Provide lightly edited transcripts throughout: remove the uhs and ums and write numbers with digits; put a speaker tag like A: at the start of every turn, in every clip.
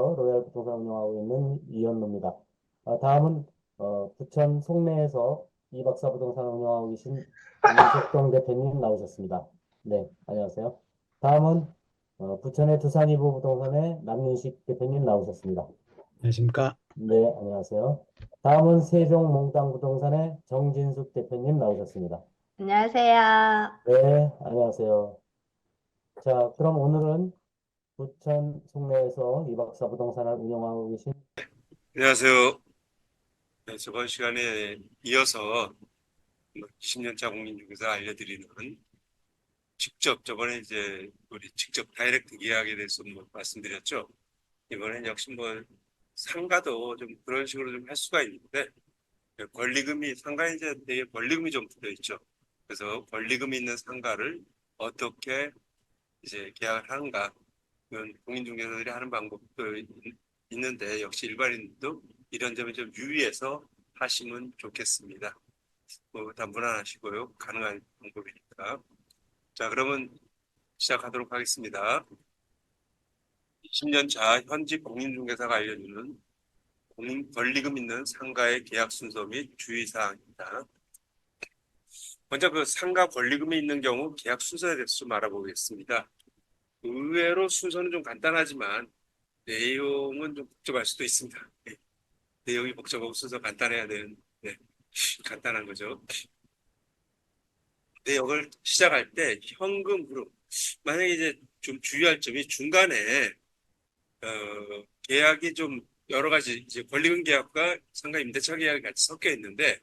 A: 송내에서 로얄 부동산 운영하고 있는 이현로입니다. 다음은 부천 송내에서 이박사 부동산 운영하고 계신 임석동 대표님 나오셨습니다. 네, 안녕하세요. 다음은 부천의 두산이보 부동산의 남윤식 대표님 나오셨습니다.
B: 안녕하십니까?
A: 네, 안녕하세요. 다음은 세종 몽땅 부동산의 정진숙 대표님 나오셨습니다.
C: 안녕하세요.
A: 네, 안녕하세요. 자, 그럼 오늘은 부천 송내에서 이박사 부동산을 운영하고 계신
D: 안녕하세요. 네, 저번 시간에 이어서 20년차 공인중개사 알려드리는 직접 저번에 이제 우리 직접 다이렉트 계약에 대해서 말씀드렸죠. 이번엔 역시 상가도 좀 그런 식으로 좀 할 수가 있는데 권리금이 상가에 이제 되게 권리금이 좀 붙어 있죠. 그래서 권리금이 있는 상가를 어떻게 이제 계약을 하는가 그건 공인중개사들이 하는 방법도 있는데 역시 일반인도 이런 점에 좀 유의해서 하시면 좋겠습니다. 단분하시고요. 가능한 방법이니까. 자, 그러면 시작하도록 하겠습니다. 10년 차 현직 공인중개사가 알려주는 공인 권리금 있는 상가의 계약 순서 및 주의사항입니다. 먼저 그 상가 권리금이 있는 경우 계약 순서에 대해서 좀 알아보겠습니다. 의외로 순서는 좀 간단하지만 내용은 좀 복잡할 수도 있습니다. 네. 내용이 복잡하고 순서 간단해야 되는, 네. 간단한 거죠. 내역을 시작할 때 현금 흐름. 만약에 이제 좀 주의할 점이 중간에 계약이 좀 여러 가지 이제 권리금 계약과 상가 임대차 계약이 같이 섞여 있는데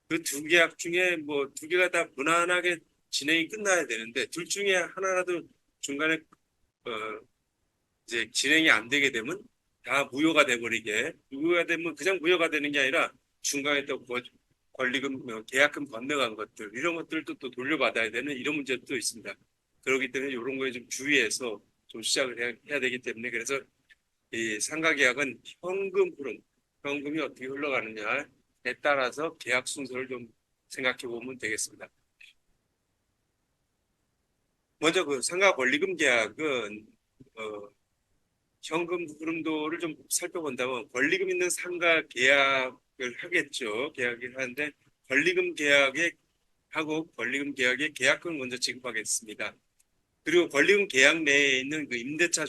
D: 그 두 계약 중에 두 개가 다 무난하게 진행이 끝나야 되는데 둘 중에 하나라도 중간에 어, 이제 진행이 안 되게 되면 다 무효가 돼버리게 무효가 되면 그냥 무효가 되는 게 아니라 중간에 또 권리금 계약금 건너간 것들 이런 것들도 또 돌려받아야 되는 이런 문제도 있습니다. 그렇기 때문에 이런 거에 좀 주의해서 좀 시작을 해야 되기 때문에 그래서 이 상가 계약은 현금 흐름, 현금이 어떻게 흘러가느냐에 따라서 계약 순서를 좀 생각해 보면 되겠습니다. 먼저 그 상가 권리금 계약은 현금 흐름도를 좀 살펴본다면 권리금 있는 상가 계약을 하겠죠. 계약을 하는데 권리금 계약에 하고 권리금 계약에 계약금을 먼저 지급하겠습니다. 그리고 권리금 계약 내에 있는 그 임대차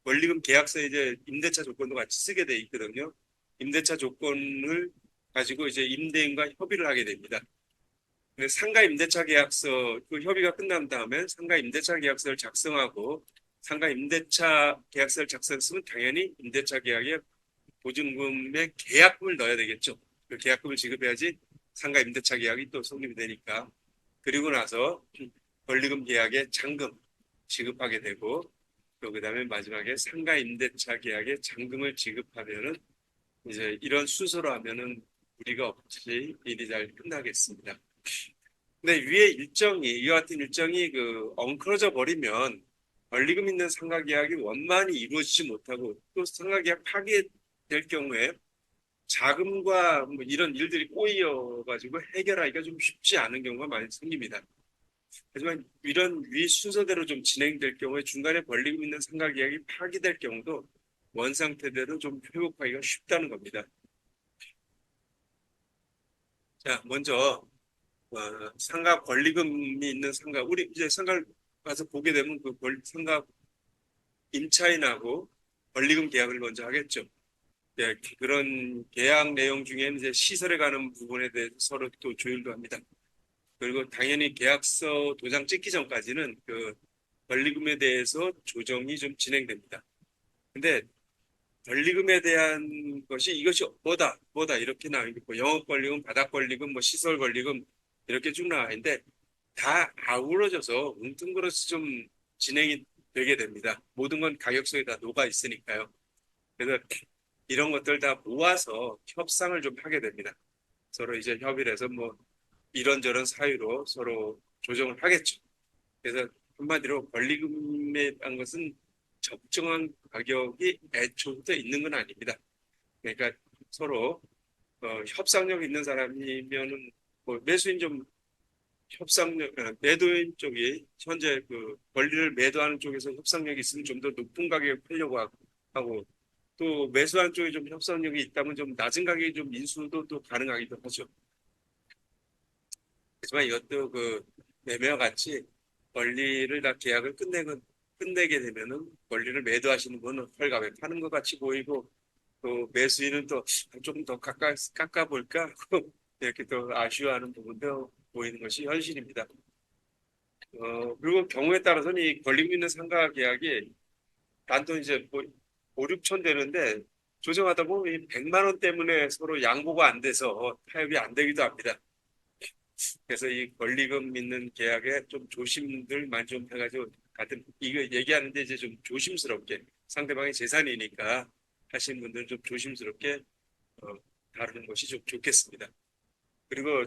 D: 권리금 계약서에 이제 임대차 조건도 같이 쓰게 돼 있거든요. 임대차 조건을 가지고 이제 임대인과 협의를 하게 됩니다. 근데 상가 임대차 계약서 그 협의가 끝난 다음에 상가 임대차 계약서를 작성하고 상가 임대차 계약서를 작성했으면 당연히 임대차 계약에 보증금의 계약금을 넣어야 되겠죠. 그 계약금을 지급해야지 상가 임대차 계약이 또 성립이 되니까. 그리고 나서 권리금 계약에 잔금 지급하게 되고 또 그다음에 마지막에 상가 임대차 계약에 잔금을 지급하면은 이제 이런 순서로 하면은 무리가 없이 일이 잘 끝나겠습니다. 근데 위에 일정이 이와 같은 일정이 엉클어져 버리면 권리금 있는 상가 계약이 원만히 이루어지지 못하고 또 상가 계약 파기될 경우에 자금과 이런 일들이 꼬여 가지고 해결하기가 좀 쉽지 않은 경우가 많이 생깁니다. 하지만 이런 위 순서대로 좀 진행될 경우에 중간에 권리금 있는 상가 계약이 파기될 경우도 원 상태대로 좀 회복하기가 쉽다는 겁니다. 자, 먼저 상가 권리금이 있는 상가 우리 이제 상가를 가서 보게 되면 그 상가 임차인하고 권리금 계약을 먼저 하겠죠. 네, 그런 계약 내용 중에는 이제 시설에 가는 부분에 대해서 서로 또 조율도 합니다. 그리고 당연히 계약서 도장 찍기 전까지는 그 권리금에 대해서 조정이 좀 진행됩니다. 근데 권리금에 대한 것이 이것이 뭐다 이렇게 나와 있고 영업 권리금, 바닥 권리금, 시설 권리금 이렇게 쭉 나와 있는데 다 아우러져서 뭉뚱그려서 좀 진행이 되게 됩니다. 모든 건 가격서에 다 녹아 있으니까요. 그래서 이런 것들 다 모아서 협상을 좀 하게 됩니다. 서로 이제 협의를 해서 이런저런 사유로 서로 조정을 하겠죠. 그래서 한마디로 권리금에 대한 것은 적정한 가격이 애초부터 있는 건 아닙니다. 그러니까 서로 협상력 있는 사람이면은 매수인 좀 매도인 쪽이 현재 그 권리를 매도하는 쪽에서 협상력이 있으면 좀 더 높은 가격에 팔려고 하고 또 매수한 쪽에 좀 협상력이 있다면 좀 낮은 가격에 좀 인수도 또 가능하기도 하죠. 하지만 이것도 그 매매와 같이 권리를 다 계약을 끝내게 되면은 권리를 매도하시는 분은 헐값에 파는 것 같이 보이고 또 매수인은 또 조금 더 깎아볼까 이렇게 또 아쉬워하는 부분도 보이는 것이 현실입니다. 그리고 경우에 따라서는 이 권리금 있는 상가 계약이 단돈 이제 뭐 5, 6천 되는데 조정하다 보면 이 100만 원 때문에 서로 양보가 안 돼서 타협이 안 되기도 합니다. 그래서 이 권리금 있는 계약에 좀 조심들만 좀 해가지고 같은 이거 얘기하는데 이제 좀 조심스럽게 상대방의 재산이니까 하시는 분들은 좀 조심스럽게 어, 다루는 것이 좀 좋겠습니다. 그리고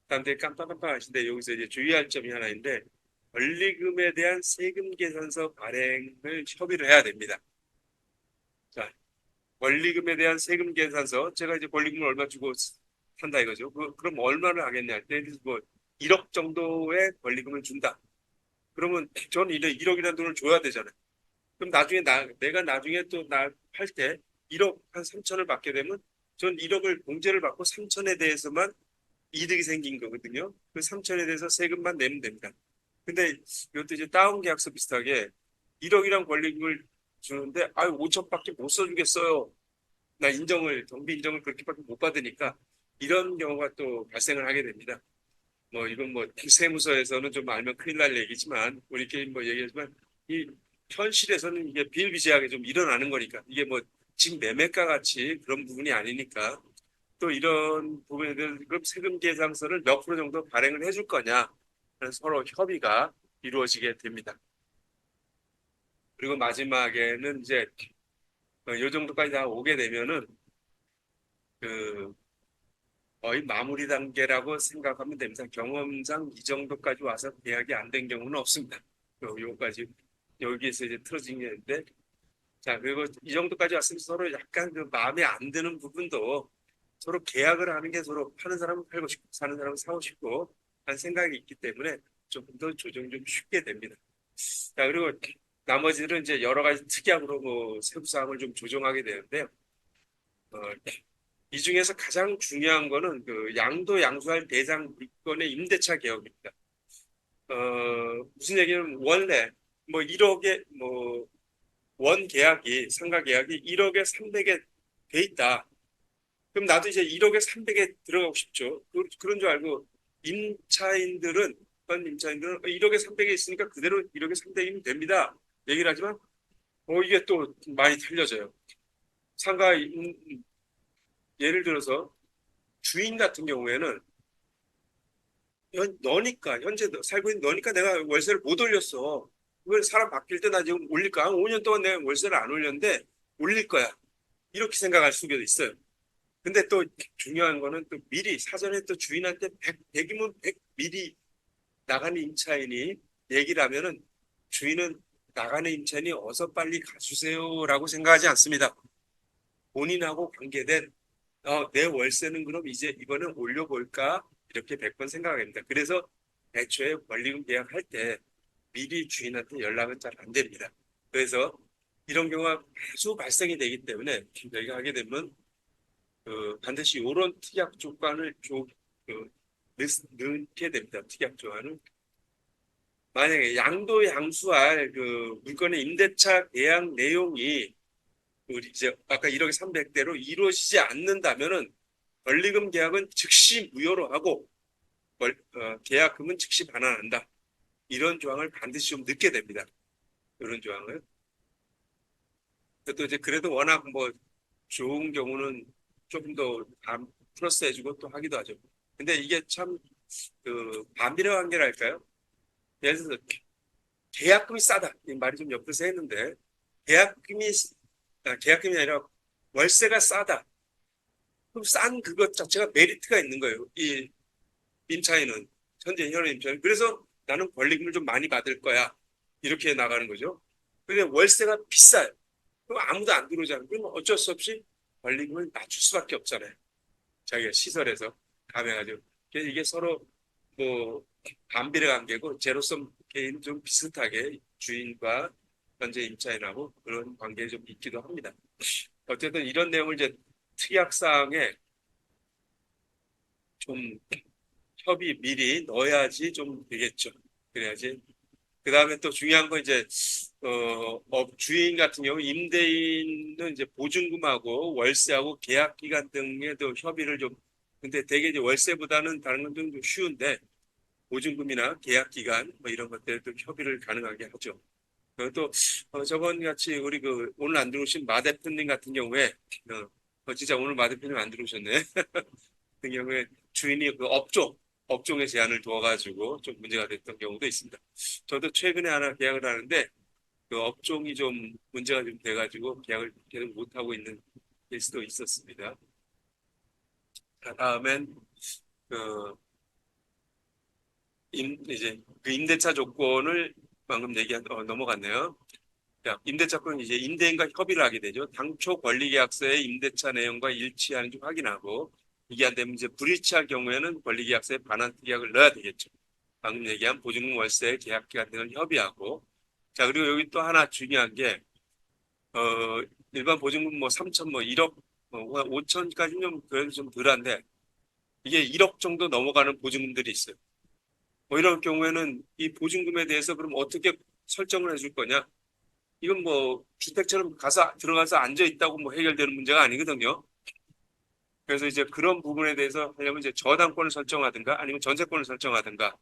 D: 사람들이 깜빡깜빡 하시는데 여기서 이제 주의할 점이 하나 있는데 권리금에 대한 세금 계산서 발행을 협의를 해야 됩니다. 자, 권리금에 대한 세금 계산서 제가 이제 권리금을 얼마 주고 산다 이거죠. 그럼 얼마를 하겠냐 할 때 뭐 1억 정도의 권리금을 준다. 그러면 저는 1억이라는 돈을 줘야 되잖아요. 그럼 나중에 내가 나중에 또 나 팔 때 1억 한 3천을 받게 되면 전 1억을 공제를 받고 3천에 대해서만 이득이 생긴 거거든요. 그 3천에 대해서 세금만 내면 됩니다. 근데 이것도 이제 다운 계약서 비슷하게 1억이란 권리금을 주는데 5천밖에 못 써주겠어요. 나 경비 인정을 그렇게밖에 못 받으니까 이런 경우가 또 발생을 하게 됩니다. 뭐 이건 뭐 세무서에서는 좀 알면 큰일 날 얘기지만 우리끼리 뭐 얘기하지만 이 현실에서는 이게 비일비재하게 좀 일어나는 거니까 이게 뭐 지금 매매가 같이 그런 부분이 아니니까 또 이런 부분에 대해서 그럼 세금 계산서를 몇 프로 정도 발행을 해줄 거냐 서로 협의가 이루어지게 됩니다. 그리고 마지막에는 이제 요 정도까지 다 오게 되면은 그 거의 마무리 단계라고 생각하면 됩니다. 경험상 이 정도까지 와서 계약이 안 된 경우는 없습니다. 요까지 여기에서 이제 틀어진 게 있는데 자 그리고 이 정도까지 왔으면 서로 약간 그 마음에 안 드는 부분도 서로 계약을 하는 게 서로 파는 사람은 팔고 싶고 사는 사람은 사고 싶고 하는 생각이 있기 때문에 조금 더 조정 좀 쉽게 됩니다. 자 그리고 나머지는 이제 여러 가지 특약으로 뭐 세부 사항을 좀 조정하게 되는데요. 어, 이 중에서 가장 중요한 거는 그 양도 양수할 대상 물건의 임대차 개혁입니다. 무슨 얘기냐면 원래 뭐 1억에 뭐 원 계약이 상가 계약이 1억에 300에 돼 있다. 그럼 나도 이제 1억에 300에 들어가고 싶죠. 그런 줄 알고 현 임차인들은 1억에 300에 있으니까 그대로 1억에 300이면 됩니다. 얘기를 하지만 이게 또 많이 틀려져요. 상가 예를 들어서 주인 같은 경우에는 너니까 현재 살고 있는 너니까 내가 월세를 못 올렸어. 그걸 사람 바뀔 때 나 지금 올릴까? 5년 동안 내가 월세를 안 올렸는데 올릴 거야. 이렇게 생각할 수도 있어요. 근데 또 중요한 거는 또 미리 사전에 또 주인한테 100이면 100 미리 나가는 임차인이 얘기를 하면은 주인은 나가는 임차인이 어서 빨리 가주세요라고 생각하지 않습니다. 본인하고 관계된 내 월세는 그럼 이제 이번엔 올려볼까? 이렇게 100번 생각합니다. 그래서 애초에 권리금 계약할 때 미리 주인한테 연락은 잘 안 됩니다. 그래서 이런 경우가 계속 발생이 되기 때문에 저희가 하게 되면 반드시 이런 특약 조건을 넣게 됩니다. 특약 조건을 만약에 양도 양수할 그 물건의 임대차 계약 내용이 우리 이제 아까 1억 300대로 이루어지지 않는다면은 권리금 계약은 즉시 무효로 하고 계약금은 즉시 반환한다. 이런 조항을 반드시 좀 넣게 됩니다. 이런 조항을. 또 이제 그래도 워낙 뭐 좋은 경우는 조금 더 플러스 해주고 또 하기도 하죠. 근데 이게 참 그 반비례 관계랄까요? 예를 들어서 계약금이 싸다. 이 말이 좀 엮여서 했는데 계약금이 아니라 월세가 싸다. 그럼 싼 그것 자체가 메리트가 있는 거예요. 이 임차인은 현재 임차인. 그래서 나는 권리금을 좀 많이 받을 거야. 이렇게 나가는 거죠. 근데 월세가 비싸요. 그럼 아무도 안 들어오잖아요. 그럼 어쩔 수 없이 권리금을 낮출 수밖에 없잖아요. 자기가 시설에서 감해가지고. 그래서 이게 서로 뭐 반비례 관계고 제로섬 개인 좀 비슷하게 주인과 현재 임차인하고 그런 관계에 좀 있기도 합니다. 어쨌든 이런 내용을 이제 특약사항에 좀 협의 미리 넣어야지 좀 되겠죠. 그래야지. 그 다음에 또 중요한 건 이제 업 주인 같은 경우 임대인은 이제 보증금하고 월세하고 계약 기간 등에도 협의를 좀 근데 대개 이제 월세보다는 다른 건 좀 쉬운데 보증금이나 계약 기간 뭐 이런 것들도 협의를 가능하게 하죠. 그리고 또 저번 같이 우리 그 오늘 안 들어오신 마 대표님 같은 경우에 진짜 오늘 마 대표님 안 들어오셨네. 같은 경우에 주인이 그 업종에 제한을 두어가지고 좀 문제가 됐던 경우도 있습니다. 저도 최근에 하나 계약을 하는데 그 업종이 좀 문제가 좀 돼가지고 계약을 계속 못 하고 있는 케이스도 있었습니다. 다음엔 그 이제 그 임대차 조건을 방금 넘어갔네요. 자, 임대차권은 이제 임대인과 협의를 하게 되죠. 당초 권리계약서의 임대차 내용과 일치하는지 확인하고 이게 안 되면 이제 불일치할 경우에는 권리계약서에 반환 특약을 넣어야 되겠죠. 방금 얘기한 보증금 월세 계약 기간 등을 협의하고 자 그리고 여기 또 하나 중요한 게 일반 보증금 뭐 3천 뭐 1억 5천까지는 좀 그래도 좀 덜한데 이게 1억 정도 넘어가는 보증금들이 있어요. 뭐 이런 경우에는 이 보증금에 대해서 그럼 어떻게 설정을 해줄 거냐? 이건 뭐 주택처럼 가서 들어가서 앉아 있다고 뭐 해결되는 문제가 아니거든요. 그래서 이제 그런 부분에 대해서 하려면 이제 저당권을 설정하든가 아니면 전세권을 설정하든가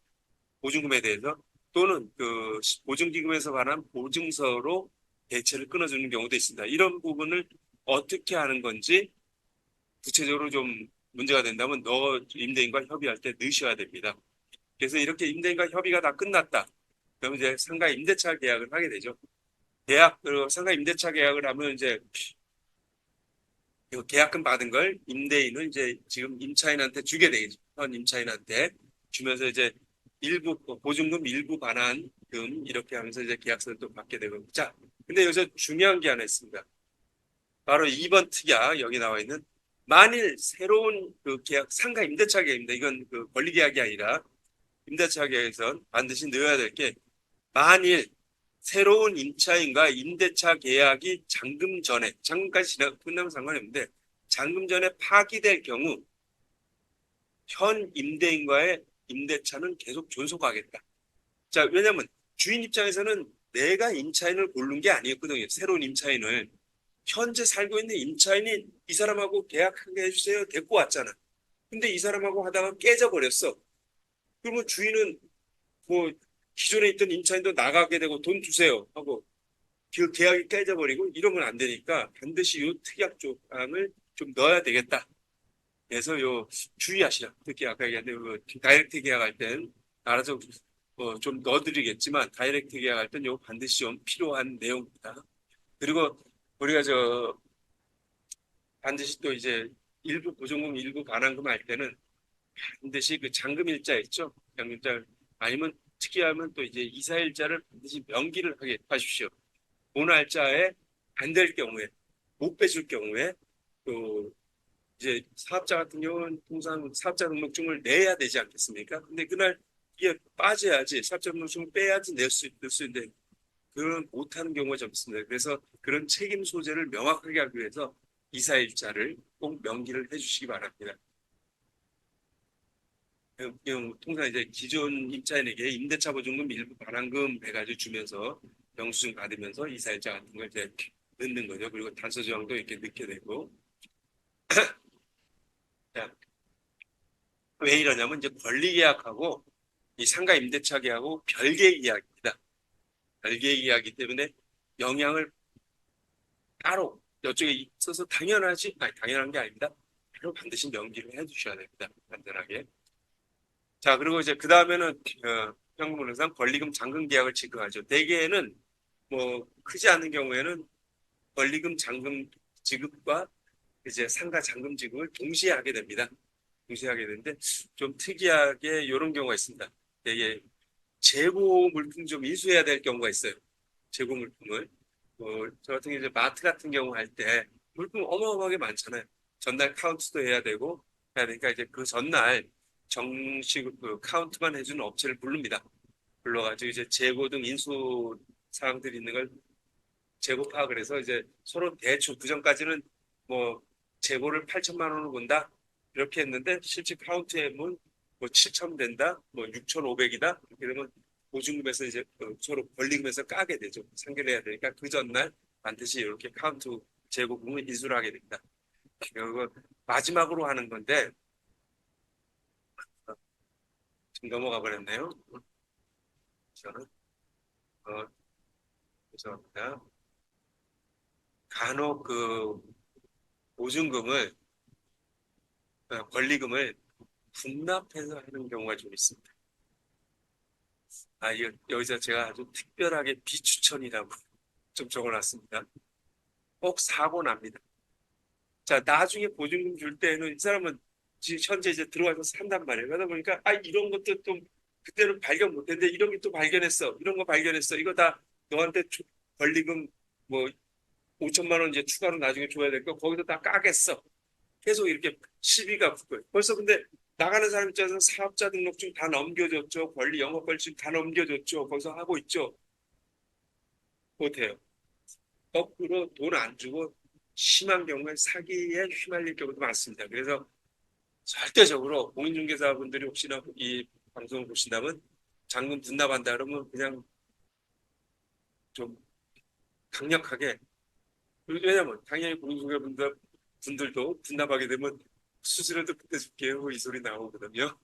D: 보증금에 대해서 또는 그 보증기금에서 관한 보증서로 대체를 끊어주는 경우도 있습니다. 이런 부분을 어떻게 하는 건지 구체적으로 좀 문제가 된다면 임대인과 협의할 때 넣으셔야 됩니다. 그래서 이렇게 임대인과 협의가 다 끝났다. 그러면 이제 상가 임대차 계약을 하게 되죠. 상가 임대차 계약을 하면 이제 계약금 받은 걸 임대인은 이제 지금 임차인한테 주게 되겠죠. 현 임차인한테 주면서 이제 일부 보증금 일부 반환금 이렇게 하면서 이제 계약서를 또 받게 되고 자 근데 여기서 중요한 게 하나 있습니다. 바로 2번 특약 여기 나와 있는 만일 새로운 그 계약 상가 임대차 계약입니다. 이건 그 권리 계약이 아니라 임대차 계약에서 반드시 넣어야 될 게 만일 새로운 임차인과 임대차 계약이 잔금 전에 잔금까지 끝나면 상관이 없는데 잔금 전에 파기될 경우 현 임대인과의 임대차는 계속 존속하겠다. 자, 왜냐하면 주인 입장에서는 내가 임차인을 고른 게 아니었거든요. 새로운 임차인을. 현재 살고 있는 임차인이 이 사람하고 계약하게 해주세요. 데리고 왔잖아. 근데 이 사람하고 하다가 깨져버렸어. 그러면 주인은 뭐 기존에 있던 임차인도 나가게 되고 돈 주세요 하고 그 계약이 깨져버리고 이러면 안 되니까 반드시 요 특약 조항을 좀 넣어야 되겠다. 그래서 요 주의하시라. 특히 아까 얘기한 대로 다이렉트 계약할 땐 알아서 좀 넣어드리겠지만 다이렉트 계약할 땐 요 반드시 좀 필요한 내용입니다. 그리고 우리가 반드시 또 이제 일부 보증금 일부 반환금 할 때는 반드시 그 잔금일자 있죠. 잔금일자 아니면 특이하면 또 이제 이사일자를 반드시 명기를 하게 하십시오. 본날짜에 안 될 경우에 못 빼줄 경우에 또 이제 사업자 같은 경우는 통상 사업자 등록증을 내야 되지 않겠습니까? 근데 그날 이게 빠져야지 사업자 등록증을 빼야지 낼 수 있는데 그런 못하는 경우가 좀 있습니다. 그래서 그런 책임 소재를 명확하게 하기 위해서 이사일자를 꼭 명기를 해주시기 바랍니다. 통상 이제 기존 임차인에게 임대차 보증금 일부 반환금 해가지고 주면서 영수증 받으면서 이사일자 같은 걸 이제 넣는 거죠. 그리고 단서 조항도 이렇게 넣게 되고. 자, 왜 이러냐면 이제 권리 계약하고 이 상가 임대차 계약하고 별개의 계약입니다. 별개의 계약이기 때문에 영향을 따로 이쪽에 있어서 당연하지, 아니 당연한 게 아닙니다. 바로 반드시 명기를 해주셔야 됩니다. 간단하게. 자, 그리고 이제 그 다음에는 현금으로상 권리금 잔금 계약을 지급하죠. 대개는 뭐 크지 않은 경우에는 권리금 잔금 지급과 이제 상가 잔금 지급을 동시에 하게 됩니다. 동시에 하게 되는데 좀 특이하게 이런 경우가 있습니다. 되게 재고 물품 좀 인수해야 될 경우가 있어요. 재고 물품을 저 같은 경우 이제 마트 같은 경우 할 때 물품 어마어마하게 많잖아요. 전날 카운트도 해야 되고 해야 되니까 이제 그 전날 정식 그 카운트만 해주는 업체를 부릅니다. 불러가지고 이제 재고 등 인수 사항들이 있는 걸 재고 파악을 해서 이제 서로 대충 그 전까지는 뭐 재고를 8천만 원으로 본다 이렇게 했는데 실제 카운트에는 뭐 7천 된다, 뭐 6,500이다 이러면 보증금에서 이제 서로 권리금에서 까게 되죠. 상계를 해야 되니까 그 전날 반드시 이렇게 카운트 재고금을 인수를 하게 됩니다. 그리고 마지막으로 하는 건데 지금 넘어가 버렸네요. 저는 죄송합니다. 간혹 그 보증금을 권리금을 분납해서 하는 경우가 좀 있습니다. 여기서 제가 아주 특별하게 비추천이라고 좀 적어놨습니다. 꼭 사고 납니다. 자, 나중에 보증금 줄 때는 이 사람은 지금 현재 이제 들어와서 산단 말이에요. 그러다 보니까 이런 것도 좀 그때는 발견 못했는데 이런 게 또 발견했어. 이런 거 발견했어. 이거 다 너한테 권리금 뭐 5천만 원 이제 추가로 나중에 줘야 될 거 거기서 다 까겠어. 계속 이렇게 시비가 붙고요. 벌써 근데 나가는 사람 입장에서 사업자 등록증 다 넘겨줬죠. 권리 영업 벌칙 다 넘겨줬죠. 거기서 하고 있죠. 못해요. 거꾸로 돈 안 주고 심한 경우에 사기에 휘말릴 경우도 많습니다. 그래서 절대적으로 공인중개사분들이 혹시나 이 방송을 보신다면 잔금 분납한다 그러면 그냥 좀 강력하게, 왜냐면 당연히 공인중개사분들도 분납하게 되면 수수료도 그때 줄게요 이 소리 나오거든요.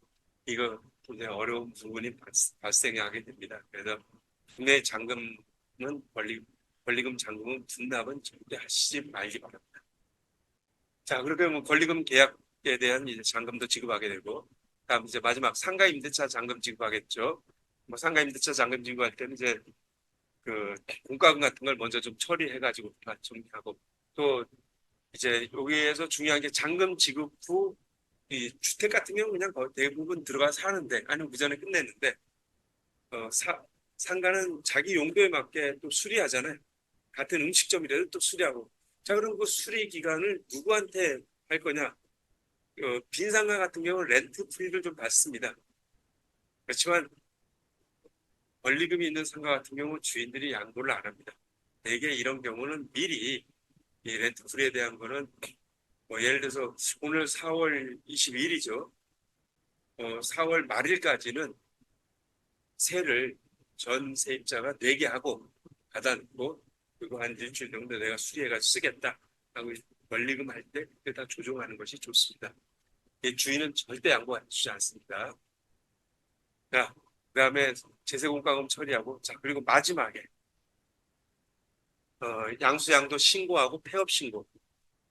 D: 이거 굉장히 어려운 부분이 발생하게 됩니다. 그래서 국내 잔금은 권리금 잔금은 분납은 절대 하시지 말기 바랍니다. 자, 그렇게 하면 권리금 계약에 대한 이제 잔금도 지급하게 되고, 다음 이제 마지막 상가 임대차 잔금 지급하겠죠. 뭐 상가 임대차 잔금 지급할 때는 이제 그 공과금 같은 걸 먼저 좀 처리해가지고 다 정리하고, 또 이제 여기에서 중요한 게 잔금 지급 후 이 주택 같은 경우는 그냥 거의 대부분 들어가 사는데 아니면 그 전에 끝냈는데 상가는 자기 용도에 맞게 또 수리하잖아요. 같은 음식점이라도 또 수리하고. 자, 그럼 그 수리 기간을 누구한테 할 거냐? 빈 상가 같은 경우는 렌트 프리를 좀 받습니다. 그렇지만 권리금이 있는 상가 같은 경우 주인들이 양도를 안 합니다. 대개 이런 경우는 미리 이 렌트 프리에 대한 거는 뭐 예를 들어서 오늘 4월 22일이죠. 4월 말일까지는 세를 전 세입자가 내게 하고 받아놓고 그리고 한 일주일 정도 내가 수리해가지고 쓰겠다 하고 권리금 할 때 그때 다 조정하는 것이 좋습니다. 주인은 절대 양보해주지 않습니다. 자, 그다음에 제세공과금 처리하고, 자, 그리고 마지막에 양수양도 신고하고 폐업 신고.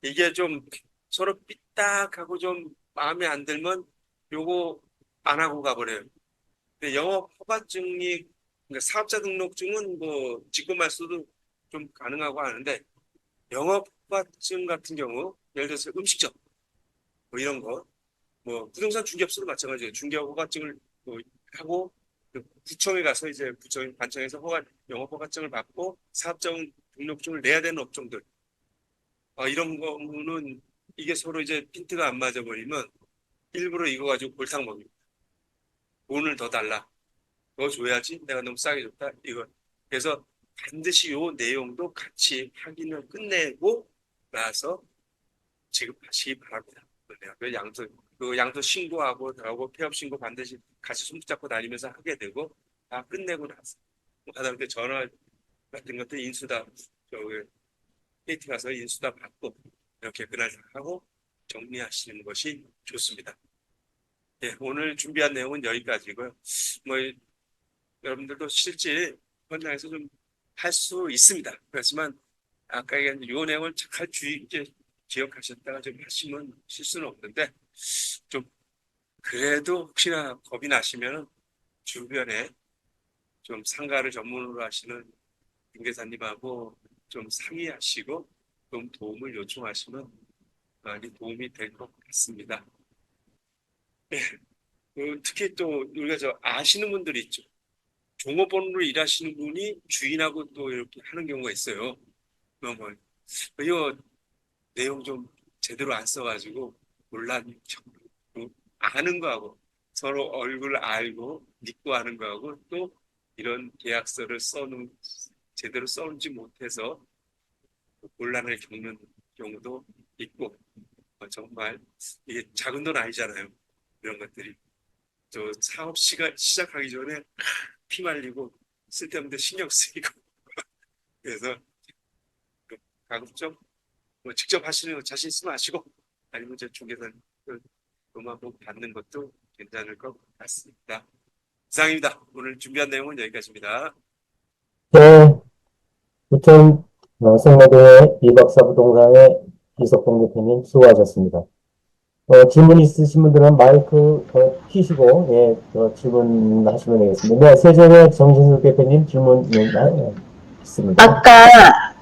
D: 이게 좀 서로 삐딱하고 좀 마음에 안 들면 요거 안 하고 가버려요. 근데 영업 허가증이, 그러니까 사업자 등록증은 뭐 직권 말소도 좀 가능하고 하는데 영업 허가증 같은 경우 예를 들어서 음식점 뭐 이런 거, 뭐 부동산 중개업소도 마찬가지예요. 중개 허가증을 뭐 하고 그 구청에 가서 이제 구청 관청에서 영업 허가증을 받고 사업자 등록증을 내야 되는 업종들, 이런 거는 이게 서로 이제 핀트가 안 맞아 버리면 일부러 이거 가지고 골탕 먹입니다. 돈을 더 달라. 더 줘야지. 내가 너무 싸게 줬다. 이거. 그래서 반드시 요 내용도 같이 확인을 끝내고 나서 지급하시기 바랍니다. 그 양도 신고하고 하고 폐업 신고 반드시 같이 손붙잡고 다니면서 하게 되고 다 끝내고 나서 하다못해 전화 같은 것도 인수다 저기 KT 가서 인수다 받고 이렇게 그날 하고 정리하시는 것이 좋습니다. 예, 오늘 준비한 내용은 여기까지고요. 뭐 여러분들도 실제 현장에서 좀 할 수 있습니다. 그렇지만 아까 얘기한 요 내용을 잘 주의 있게 기억하셨다가 좀 하시면 실수는 없는데 좀 그래도 혹시나 겁이 나시면 주변에 좀 상가를 전문으로 하시는 중개사님하고 좀 상의하시고 좀 도움을 요청하시면 많이 도움이 될 것 같습니다. 네. 특히 또 우리가 아시는 분들이 있죠. 종업원으로 일하시는 분이 주인하고 또 이렇게 하는 경우가 있어요. 뭐 이거 내용 좀 제대로 안 써가지고 논란 아는 거하고 서로 얼굴 알고 믿고 하는 거하고 또 이런 계약서를 제대로 써놓지 못해서 곤란을 겪는 경우도 있고 정말 이게 작은 돈 아니잖아요. 이런 것들이 저 사업 시작하기 전에 피 말리고 쓸데없는 데 신경 쓰이고 그래서 그 가급적 뭐 직접 하시는 거 자신 있으면 하시고 아니면 저 중개사 음악을 받는 것도 괜찮을 것 같습니다. 이상입니다. 오늘 준비한 내용은 여기까지입니다.
A: 네, 부천 성내동의 이박사 부동산의 이석동 대표님 수고하셨습니다. 질문 있으신 분들은 마이크 키시고 질문하시면 되겠습니다. 네, 세종의 정진석 대표님 질문 있습니다.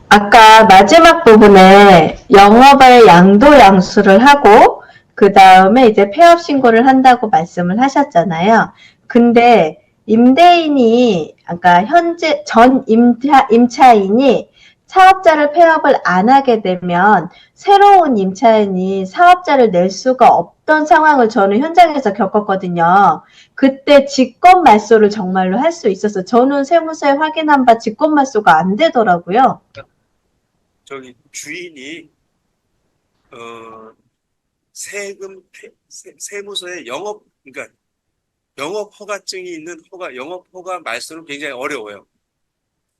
C: 아까 마지막 부분에 영업을 양도 양수를 하고, 그 다음에 이제 폐업 신고를 한다고 말씀을 하셨잖아요. 근데 아까 현재 임차인이 사업자를 폐업을 안 하게 되면 새로운 임차인이 사업자를 낼 수가 없던 상황을 저는 현장에서 겪었거든요. 그때 직권 말소를 정말로 할 수 있어서 저는 세무서에 확인한 바 직권 말소가 안 되더라고요.
D: 저기 주인이 세무서에 그러니까 영업 허가증이 있는 영업 허가 말소는 굉장히 어려워요.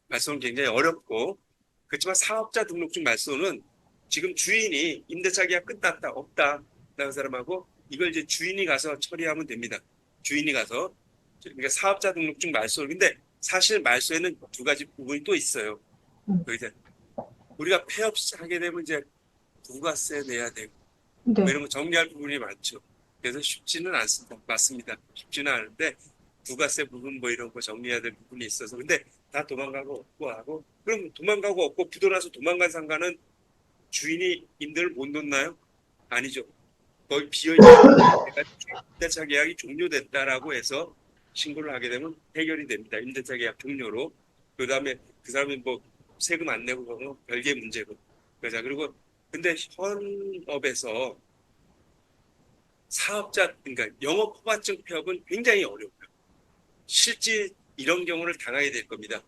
D: 말소는 굉장히 어렵고 그렇지만 사업자 등록증 말소는 지금 주인이 임대차 계약 끝났다 없다 라는 사람하고 이걸 이제 주인이 가서 처리하면 됩니다. 주인이 가서 그러니까 사업자 등록증 말소. 근데 사실 말소에는 두 가지 부분이 또 있어요. 이제 우리가 폐업 하게 되면 이제 부가세 내야 되고
C: 네.
D: 이런 거 정리할 부분이 많죠. 그래서 쉽지는 않습니다. 맞습니다. 쉽지는 않은데 부가세 부분 뭐 이런 거 정리해야 될 부분이 있어서 근데 다 도망가고 없고 하고 그럼 도망가고 없고 부도나서 도망간 상가는 주인이 임대를 못 놓나요? 아니죠. 거기 비어있는 임대차 계약이 종료됐다라고 해서 신고를 하게 되면 해결이 됩니다. 임대차 계약 종료로. 그 다음에 그 사람이 뭐 세금 안 내고 그러면 별개 문제고. 그리고 근데 현업에서 그러니까 영업 허가증 폐업은 굉장히 어려워요. 실제 이런 경우를 당하게 될 겁니다.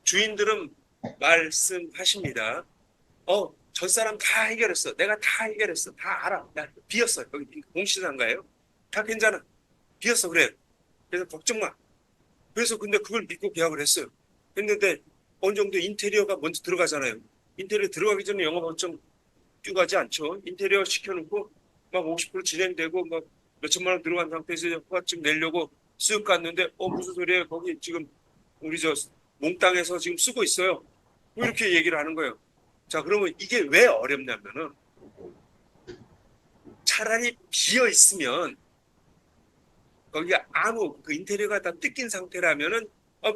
D: 주인들은 말씀하십니다. 저 사람 다 해결했어. 내가 다 해결했어. 다 알아. 나 비었어. 여기 공시상가예요. 다 괜찮아. 비었어. 그래요. 그래서 걱정 마. 그래서 근데 그걸 믿고 계약을 했어요. 했는데 어느 정도 인테리어가 먼저 들어가잖아요. 인테리어 들어가기 전에 영업허가증 뛰어가지 않죠. 인테리어 시켜놓고 막 50% 진행되고 막 몇천만 원 들어간 상태에서 허가증 내려고 쓱 갔는데 무슨 소리예요? 거기 지금 우리 저 몽땅에서 지금 쓰고 있어요. 뭐 이렇게 얘기를 하는 거예요. 자, 그러면 이게 왜 어렵냐면은 차라리 비어 있으면 거기가 그 인테리어가 다 뜯긴 상태라면은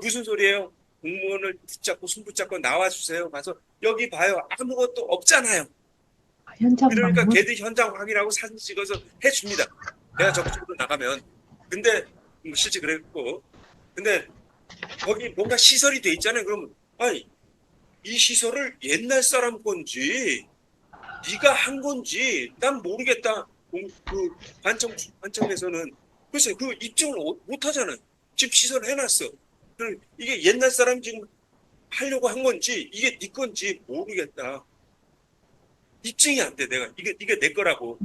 D: 무슨 소리예요? 공무원을 붙잡고 손 붙잡고 나와주세요. 가서 여기 봐요. 아무것도 없잖아요.
C: 현장
D: 그러니까
C: 방문?
D: 걔들 현장 확인하고 사진 찍어서 해줍니다. 내가 적극적으로 나가면. 근데 실제 그랬고 근데 거기 뭔가 시설이 돼 있잖아요. 그러면 아니 이 시설을 옛날 사람 건지 네가 한 건지 난 모르겠다. 그 관청에서는 글쎄 그 입증을 못 하잖아요. 지금 시설 해놨어. 그럼 이게 옛날 사람 지금 하려고 한 건지 이게 네 건지 모르겠다. 입증이 안 돼. 내가 이게 내 거라고.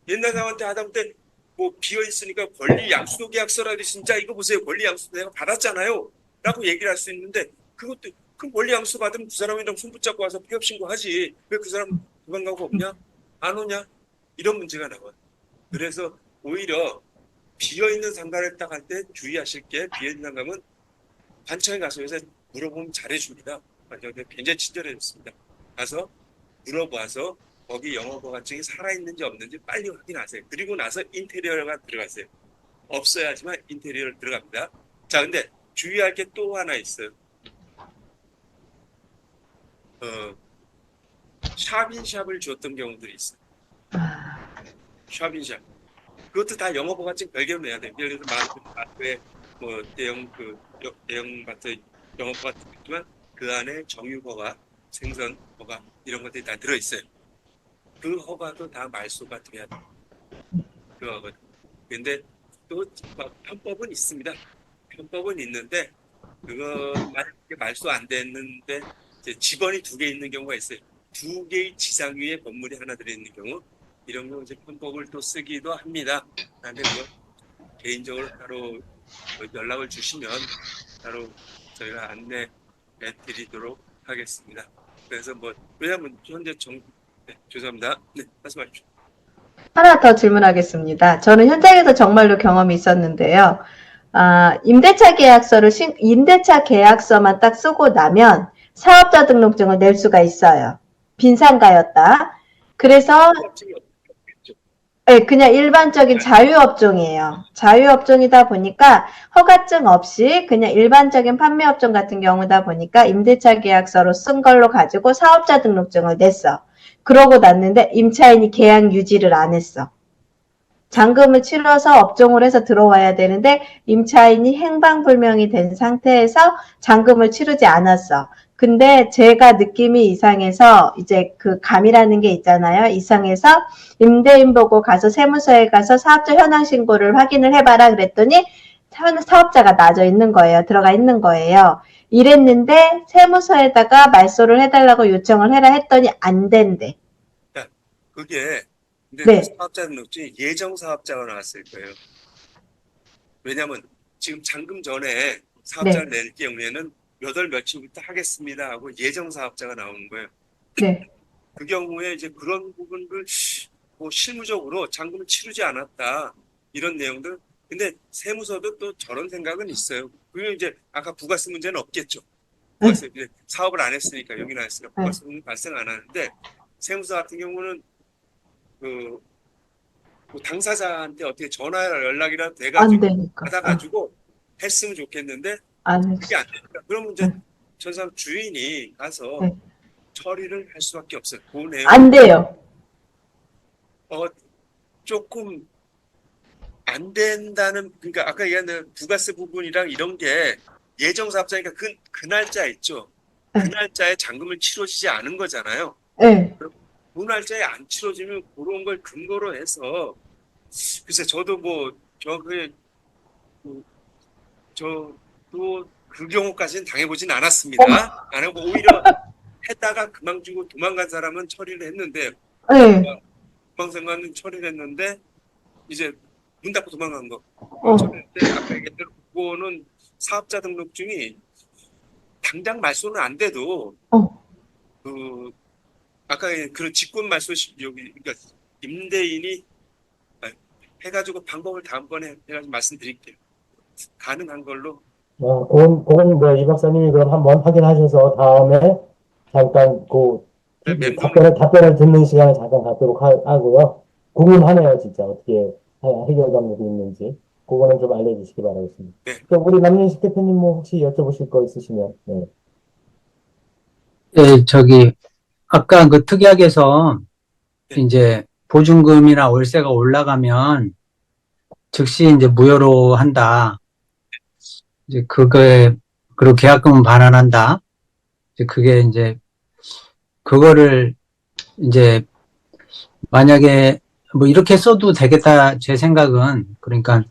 D: 옛날 사람한테 하다못해 뭐 비어 있으니까 권리 양수도 계약서라도 진짜 이거 보세요. 권리 양수도 내가 받았잖아요. 라고 얘기를 할 수 있는데 그것도 그 권리 양수 받으면 그 사람이랑 손 붙잡고 와서 폐업 신고하지. 왜 그 사람 도망가고 없냐? 안 오냐? 이런 문제가 나와요. 그래서 오히려 비어 있는 상가를 딱 할 때 주의하실 게 비어 있는 상가면 관청에 가서 요새 물어보면 잘해줍니다. 관청에 굉장히 친절해졌습니다. 가서 물어봐서 거기 영업허가증이 살아있는지 없는지 빨리 확인하세요. 그리고 나서 인테리어가 들어가세요. 없어야지만 인테리어를 들어갑니다. 자, 근데 주의할 게 또 하나 있어요. 샵인샵을 줬던 경우들이 있어요. 샵인샵. 그것도 다 영업허가증 별개로 내야 돼요. 예를 들어서 마트에 뭐 대형마트 영업허가증 있지만 그 안에 정유허가, 생선허가 이런 것들이 다 들어있어요. 그 허가도 다 말소가 돼야 돼요. 그거거든. 근데 또 편법은 있습니다. 편법은 있는데 그거 말소 안 됐는데 이제 집원이 두 개 있는 경우가 있어요. 두 개의 지상 위에 건물이 하나 들어있는 경우 이런 경우 이제 편법을 또 쓰기도 합니다. 그런데 뭐 개인적으로 따로 연락을 주시면 따로 저희가 안내해 드리도록 하겠습니다. 그래서 뭐 왜냐하면 현재 네, 죄송합니다. 네, 말씀하십시오.
C: 하나 더 질문하겠습니다. 저는 현장에서 정말로 경험이 있었는데요. 임대차 계약서만 딱 쓰고 나면 사업자 등록증을 낼 수가 있어요. 빈상가였다. 그래서 네, 그냥 일반적인 자유업종이에요. 자유업종이다 보니까 허가증 없이 그냥 일반적인 판매업종 같은 경우다 보니까 임대차 계약서로 쓴 걸로 가지고 사업자 등록증을 냈어. 그러고 났는데 임차인이 계약 유지를 안 했어. 잔금을 치러서 업종을 해서 들어와야 되는데 임차인이 행방불명이 된 상태에서 잔금을 치르지 않았어. 근데 제가 느낌이 이상해서 이제 그 감이라는 게 있잖아요. 이상해서 임대인 보고 가서 세무서에 가서 사업자 현황 신고를 확인을 해봐라 그랬더니 사업자가 나져 있는 거예요. 들어가 있는 거예요. 이랬는데 세무서에다가 말소를 해달라고 요청을 해라 했더니 안 된대.
D: 그게 근데
C: 네.
D: 사업자 등록증이 예정 사업자가 나왔을 거예요. 왜냐하면 지금 잔금 전에 사업자를 낼 경우에는 몇 월 며칠부터 하겠습니다 하고 예정 사업자가 나오는 거예요.
C: 네.
D: 그 경우에 이제 그런 부분을 뭐 실무적으로 잔금을 치르지 않았다 이런 내용들. 근데 세무서도 또 저런 생각은 있어요. 그게 이제 아까 부가세 문제는 없겠죠. 부가세 이제 사업을 안 했으니까 여기는 안 했으니까 부가세 문제 발생 안 하는데 세무서 같은 경우는 그 당사자한테 어떻게 전화 연락이라도
C: 안
D: 돼가지고
C: 되니까.
D: 받아가지고 했으면 좋겠는데
C: 안
D: 그게
C: 했어.
D: 안 되니까 그러면 이제 저 사람 주인이 가서
C: 네.
D: 처리를 할 수밖에 없어요. 그 내용
C: 안 돼요.
D: 조금 안 된다는 그러니까 아까 얘기한 부가세 부분이랑 이런 게 예정 사업자니까 그 날짜 있죠. 그
C: 네.
D: 날짜에 잔금을 치러지지 않은 거잖아요.
C: 네.
D: 그 날짜에 안 치러지면 그런 걸 근거로 해서 글쎄 저도 뭐 저도 그 경우까지는 당해보진 않았습니다. 안 하고 오히려 했다가 그만두고 도망간 사람은 처리를 했는데
C: 네.
D: 도망간 처리를 했는데 이제 문 닫고 도망간 거. 처리할 때 아까 얘기했던 그거는 사업자 등록증이 당장 말소는 안 돼도 그 아까 그런 직권 말소 여기 그러니까 임대인이 해가지고 방법을 다음번에 해가지고 말씀드릴게요. 가능한 걸로.
A: 그건 뭐 이 박사님이 그럼 한번 확인하셔서 다음에 잠깐 답변을 듣는 시간을 잠깐 갖도록 하고요. 궁금하네요, 진짜 어떻게 해결 방법이 있는지 그거는 좀 알려주시기 바라겠습니다.
D: 네.
A: 또 우리 남윤식 대표님 뭐 혹시 여쭤보실 거 있으시면. 네.
B: 예, 아까 그 특약에서 이제 보증금이나 월세가 올라가면 즉시 이제 무효로 한다. 이제 그리고 계약금은 반환한다. 그거를 이제 만약에 뭐 이렇게 써도 되겠다. 제 생각은. 그러니까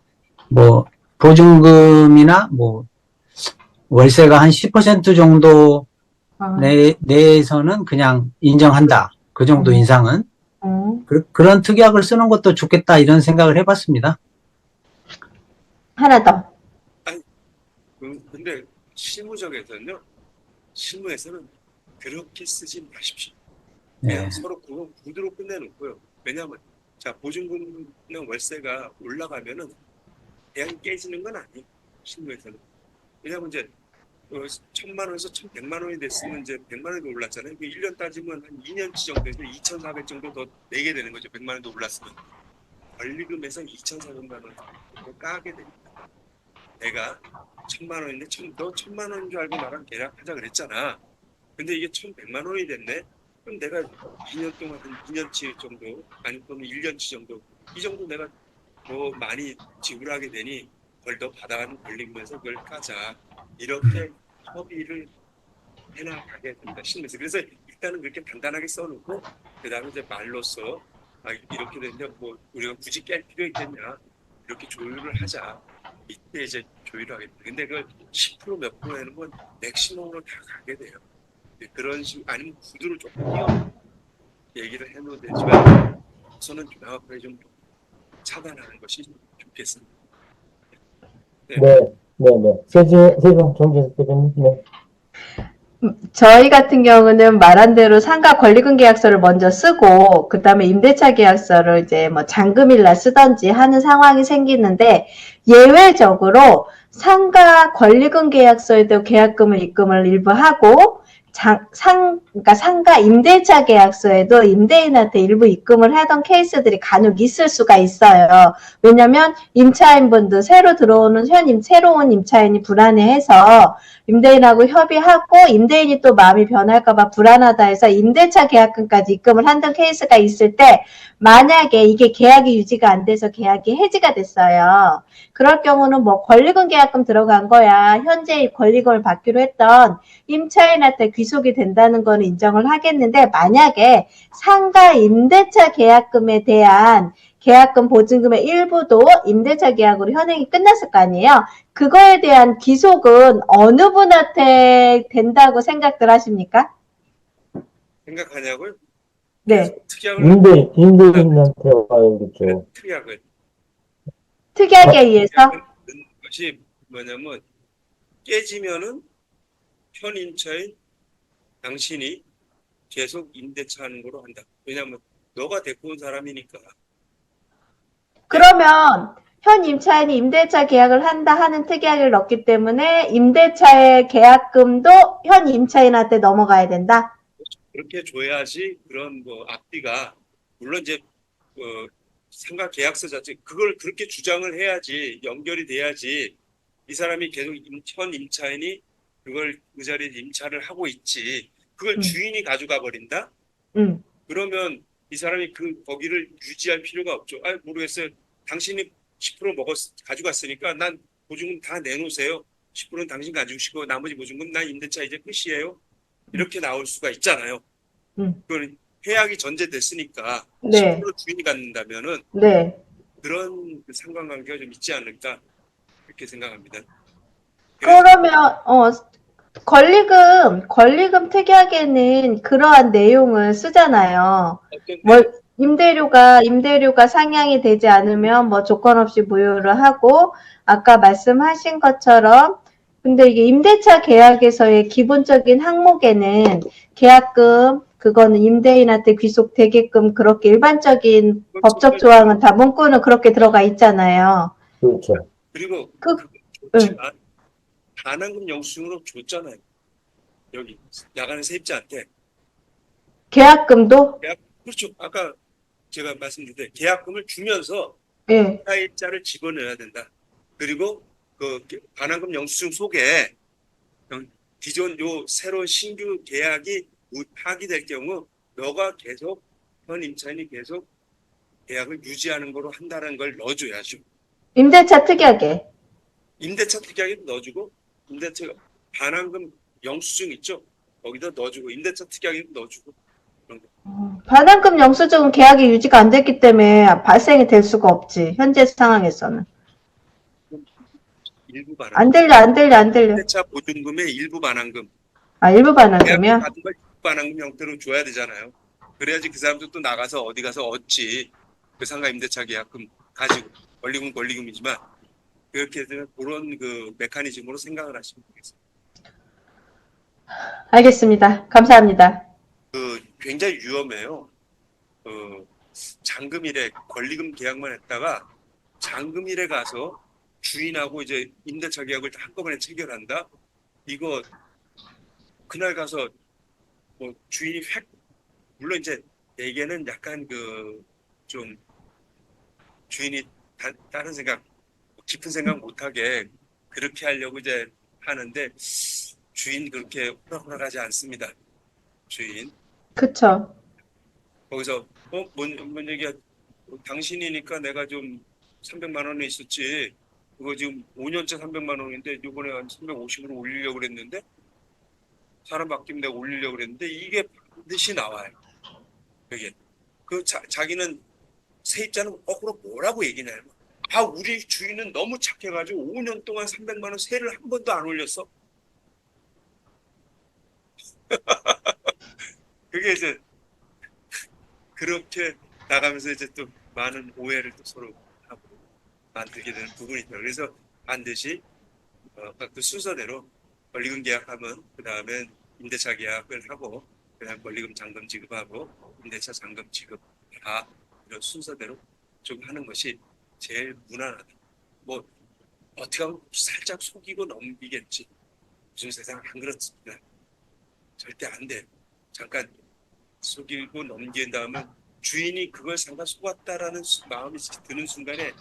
B: 뭐 보증금이나 뭐 월세가 한 10% 정도 내에서는 그냥 인정한다. 그 정도 인상은. 그런 특약을 쓰는 것도 좋겠다 이런 생각을 해봤습니다.
C: 하나 더.
D: 근데 실무에서는 그렇게 쓰지 마십시오. 그냥 서로 그거 구두로 끝내놓고요. 왜냐하면 보증금이나 월세가 올라가면은 계약이 깨지는 건 아니에요. 실무에서는. 왜냐하면 이제 1,000만 원에서 1,100만 원이 됐으면 이제 100만 원이 올랐잖아요. 1년 따지면 한 2년치 정도에서 2,400 정도 더 내게 되는 거죠. 100만 원도 올랐으면. 권리금에서 2,400만 원 까게 됩니다. 내가 1,000만 원인데 너 1,000만 원인 줄 알고 나랑 계약하자 그랬잖아. 근데 이게 1,100만 원이 됐네. 그럼 내가 2년 동안 한 2년치 정도 아니면 1년치 정도 이 정도 내가 더 많이 지불하게 되니 그걸 더 받아가는 권리금에서 그걸 까자. 이렇게 협의를 해나가게 된다. 실무에서. 그래서 일단은 그렇게 간단하게 써놓고 그 다음에 이제 말로써 이렇게 되는데 뭐 우리가 굳이 깰 필요 있겠냐. 이렇게 조율을 하자. 이때 이제 조율을 하게 돼. 근데 그걸 10% 몇 프로 하는 건 맥시멈으로 다 가게 돼요. 그런 식으로 아니면 구두를 조금 띄워 얘기를 해도 되지만 저는 명확하게 좀 차단하는 것이 좋겠습니다. 네.
A: 네, 네, 네. 세종 정재석 대표님, 네.
C: 저희 같은 경우는 말한 대로 상가 권리금 계약서를 먼저 쓰고 그다음에 임대차 계약서를 이제 뭐 잔금일날 쓰던지 하는 상황이 생기는데 예외적으로 상가 권리금 계약서에도 계약금을 입금을 일부 하고 그러니까 상가 임대차 계약서에도 임대인한테 일부 입금을 하던 케이스들이 간혹 있을 수가 있어요. 왜냐면 임차인분들 새로운 임차인이 불안해해서 임대인하고 협의하고 임대인이 또 마음이 변할까봐 불안하다 해서 임대차 계약금까지 입금을 한던 케이스가 있을 때 만약에 이게 계약이 유지가 안 돼서 계약이 해지가 됐어요. 그럴 경우는 뭐 권리금 계약금 들어간 거야. 현재 권리금을 받기로 했던 임차인한테 귀속이 된다는 거는 인정을 하겠는데 만약에 상가 임대차 계약금에 대한 계약금 보증금의 일부도 임대차 계약으로 현행이 끝났을 거 아니에요. 그거에 대한 기속은 어느 분한테 된다고 생각들 하십니까?
D: 생각하냐고요?
C: 네.
D: 특약을
A: 임대인한테 와야겠죠.
D: 특약을
C: 특약에 의해서
D: 넣는 것이 뭐냐면 깨지면은 현 임차인 당신이 계속 임대차 하는 거로 한다. 왜냐면 너가 데리고 온 사람이니까.
C: 그러면 현 임차인이 임대차 계약을 한다 하는 특약을 넣기 때문에 임대차의 계약금도 현 임차인한테 넘어가야 된다?
D: 그렇게 줘야지 그런 뭐 앞뒤가 물론 이제 상가 계약서 자체 그걸 그렇게 주장을 해야지 연결이 돼야지 이 사람이 계속 현 임차인이 그걸 그 자리에 임차를 하고 있지 그걸
C: 음.
D: 주인이 가져가 버린다? 그러면 이 사람이 거기를 유지할 필요가 없죠. 아, 모르겠어요. 당신이 10% 가져갔으니까 난 보증금 다 내놓으세요. 10%는 당신 가지고 나머지 보증금 난 임대차 이제 끝이에요. 이렇게 나올 수가 있잖아요. 그건 계약이 전제됐으니까
C: 네.
D: 10% 주인이 갖는다면은
C: 네.
D: 그런 상관관계가 좀 있지 않을까 그렇게 생각합니다.
C: 그러면 권리금 특약에는 그러한 내용을 쓰잖아요. 임대료가 상향이 되지 않으면 뭐 조건 없이 무효를 하고 아까 말씀하신 것처럼 근데 이게 임대차 계약에서의 기본적인 항목에는 계약금 그거는 임대인한테 귀속되게끔 그렇게 일반적인 법적 조항은 다 문구는 그렇게 들어가 있잖아요.
A: 그렇죠.
D: 그리고
C: 그-
D: 좋지만 반환금 영수증으로 줬잖아요. 여기 야간에 세입자한테
C: 계약금도
D: 그렇죠. 아까 제가 말씀드린 때 계약금을 주면서
C: 예.
D: 사입자를 집어넣어야 된다. 그리고 그 반환금 영수증 속에 기존 새로운 신규 계약이 파기될 경우 너가 계속 현 임차인이 계속 계약을 유지하는 거로 한다는 걸 넣어줘야죠.
C: 임대차 특약에
D: 임대차 특약에도 넣어주고 임대차 반환금 영수증 있죠. 거기다 넣어주고 임대차 특약에도 넣어주고 그런 거.
C: 반환금 영수증은 계약이 유지가 안 됐기 때문에 발생이 될 수가 없지. 현재 상황에서는.
D: 일부 반환금.
C: 안 들려.
D: 임대차 보증금의 일부 반환금.
C: 아, 일부
D: 계약금
C: 반환금이요?
D: 받은 걸 일부 반환금 형태로 줘야 되잖아요. 그래야지 그 사람도 또 나가서 어디 가서 얻지. 그 상가 임대차 계약금 가지고 권리금이지만 그렇게 되면 그런 그 메커니즘으로 생각을 하시면 되겠습니다.
C: 알겠습니다. 감사합니다.
D: 굉장히 위험해요. 잔금일에 권리금 계약만 했다가 잔금일에 가서 주인하고 이제 임대차 계약을 다 한꺼번에 체결한다. 이거 그날 가서 뭐 주인이 물론 이제 대개는 약간 좀 주인이 다른 생각 깊은 생각 못하게 그렇게 하려고 이제 하는데 주인 그렇게 호락호락하지 않습니다. 주인
C: 그쵸.
D: 거기서 뭔 얘기야? 당신이니까 내가 좀 300만 원에 있었지. 그거 지금 5년째 300만 원인데 이번에 한 350으로 올리려고 그랬는데 사람 바뀌면 내가 올리려고 그랬는데 이게 반드시 나와요. 그게 자기는 세입자는 거꾸로 뭐라고 얘기냐면 우리 주인은 너무 착해가지고 5년 동안 300만 원 세를 한 번도 안 올렸어. 그게 이제 그렇게 나가면서 이제 또 많은 오해를 또 서로 하고 만들게 되는 부분이 있다. 그래서 반드시 그 순서대로 권리금 계약하면 그 다음에 임대차 계약을 하고 그다음 권리금 잔금 지급하고 임대차 잔금 지급 다 이런 순서대로 좀 하는 것이 제일 무난하다. 뭐 어떻게 하면 살짝 속이고 넘기겠지. 요즘 세상 안 그렇습니다. 절대 안 돼. 잠깐 속이고 넘긴 다음에 주인이 그걸 잠깐 속았다라는 마음이 드는 순간에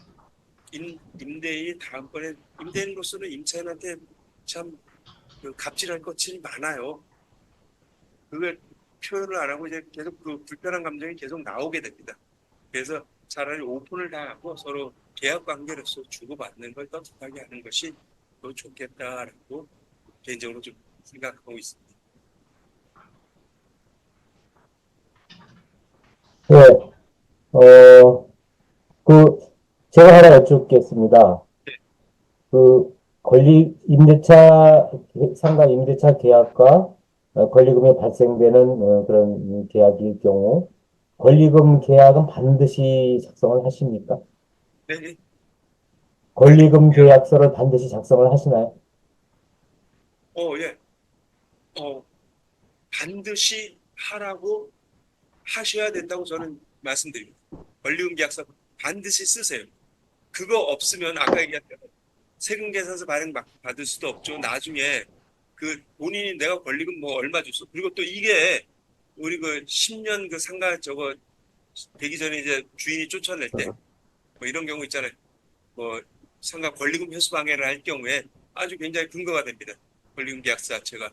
D: 임대인이 다음번에 임대인으로서는 임차인한테 참 그 갑질할 것이 많아요. 그걸 표현을 안 하고 이제 계속 그 불편한 감정이 계속 나오게 됩니다. 그래서 차라리 오픈을 다 하고 서로 계약 관계로서 주고받는 걸 떳떳하게 하는 것이 더 좋겠다라고 개인적으로 좀 생각하고 있습니다.
A: 네, 제가 하나 여쭙겠습니다. 상가 임대차 계약과 권리금이 발생되는 그런 계약일 경우, 권리금 계약은 반드시 작성을 하십니까?
D: 네,
A: 권리금 계약서를 반드시 작성을 하시나요?
D: 예. 반드시 하라고 하셔야 된다고 저는 말씀드립니다. 권리금 계약서 반드시 쓰세요. 그거 없으면 아까 얘기한 대로 세금 계산서 발행 받을 수도 없죠. 나중에 그 본인이 내가 권리금 뭐 얼마 줬어. 그리고 또 이게 우리 그 10년 그 상가 저거 되기 전에 이제 주인이 쫓아낼 때 뭐 이런 경우 있잖아요. 뭐 상가 권리금 회수 방해를 할 경우에 아주 굉장히 근거가 됩니다. 권리금 계약서 자체가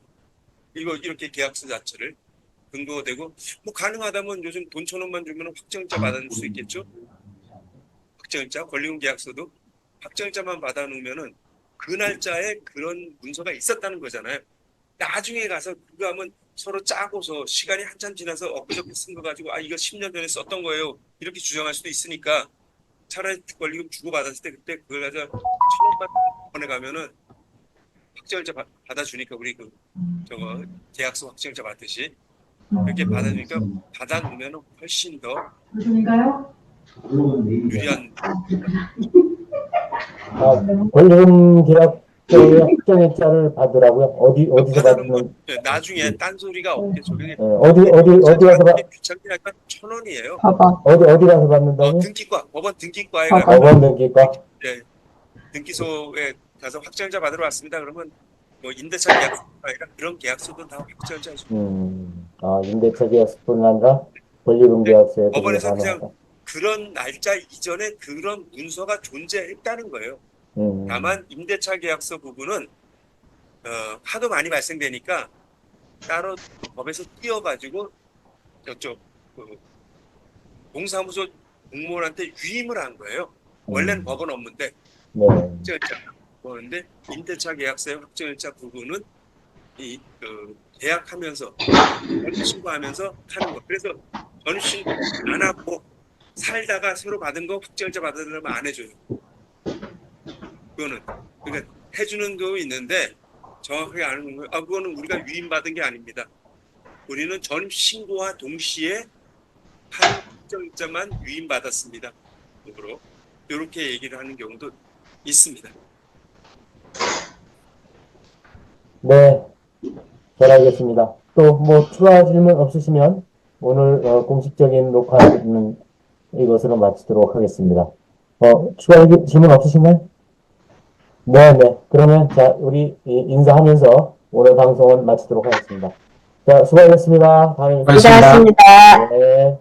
D: 이렇게 계약서 자체를 근거가 되고 뭐 가능하다면 요즘 돈 1,000원만 주면 확정일자 받아낼 수 있겠죠. 확정일자 권리금 계약서도 확정일자만 받아놓으면은 그 날짜에 그런 문서가 있었다는 거잖아요. 나중에 가서 그거 하면 서로 짜고서 시간이 한참 지나서 엊그저께 쓴 거 가지고 이거 10년 전에 썼던 거예요. 이렇게 주장할 수도 있으니까 차라리 권리금 주고받았을 때 그때 그걸 가서 1,000원만 보내가면은 확정일자 받아주니까 우리 저거 계약서 확정일자 받듯이 그렇게 받아주니까 받아놓으면 훨씬 더 유리한.
A: 권리금 계약서의 확정일자를 받으라고요? 어디서 받는?
D: 나중에 딴소리가 없겠죠.
A: 어디 가서
D: 귀찮게 하니까 1,000원이에요.
C: 봐봐.
A: 어디 가서 받는다고?
D: 법원 등기과에
C: 법원.
D: 가면
A: 법원 등기과?
D: 네, 등기소에 가서 확정일자 받으러 왔습니다. 그러면 뭐 임대차 계약서가 아니라 그런 계약서도 다 확정일자 해주고
A: 임대차 계약서뿐 아니라 권리금 계약서에도
D: 법원에서
A: 가능하다.
D: 그냥 그런 날짜 이전에 그런 문서가 존재했다는 거예요. 다만 임대차 계약서 부분은 하도 많이 발생되니까 따로 법에서 띄어가지고 저쪽 동사무소 공무원한테 위임을 한 거예요. 원래는 법은 없는데
A: 네.
D: 확정일자 보는데 임대차 계약서의 확정일자 부분은 계약하면서 전입신고하면서 하는 거. 그래서 전입신고 안 하고 살다가 새로 받은 거 확정일자 받으려면 안 해줘요. 그거는 그러니까 해주는 거 있는데 정확하게 아는 거예요. 그거는 우리가 위임받은 게 아닙니다. 우리는 전입신고와 동시에 한 확정일자만 위임받았습니다. 이렇게 얘기를 하는 경우도 있습니다.
A: 네, 잘 알겠습니다. 또 뭐 추가 질문 없으시면 오늘 공식적인 녹화는 이것으로 마치도록 하겠습니다. 추가 질문 없으신가요? 네. 그러면 자, 우리 인사하면서 오늘 방송은 마치도록 하겠습니다. 자, 수고하셨습니다. 다음에
B: 고맙습니다.
C: 수고하셨습니다.
A: 네.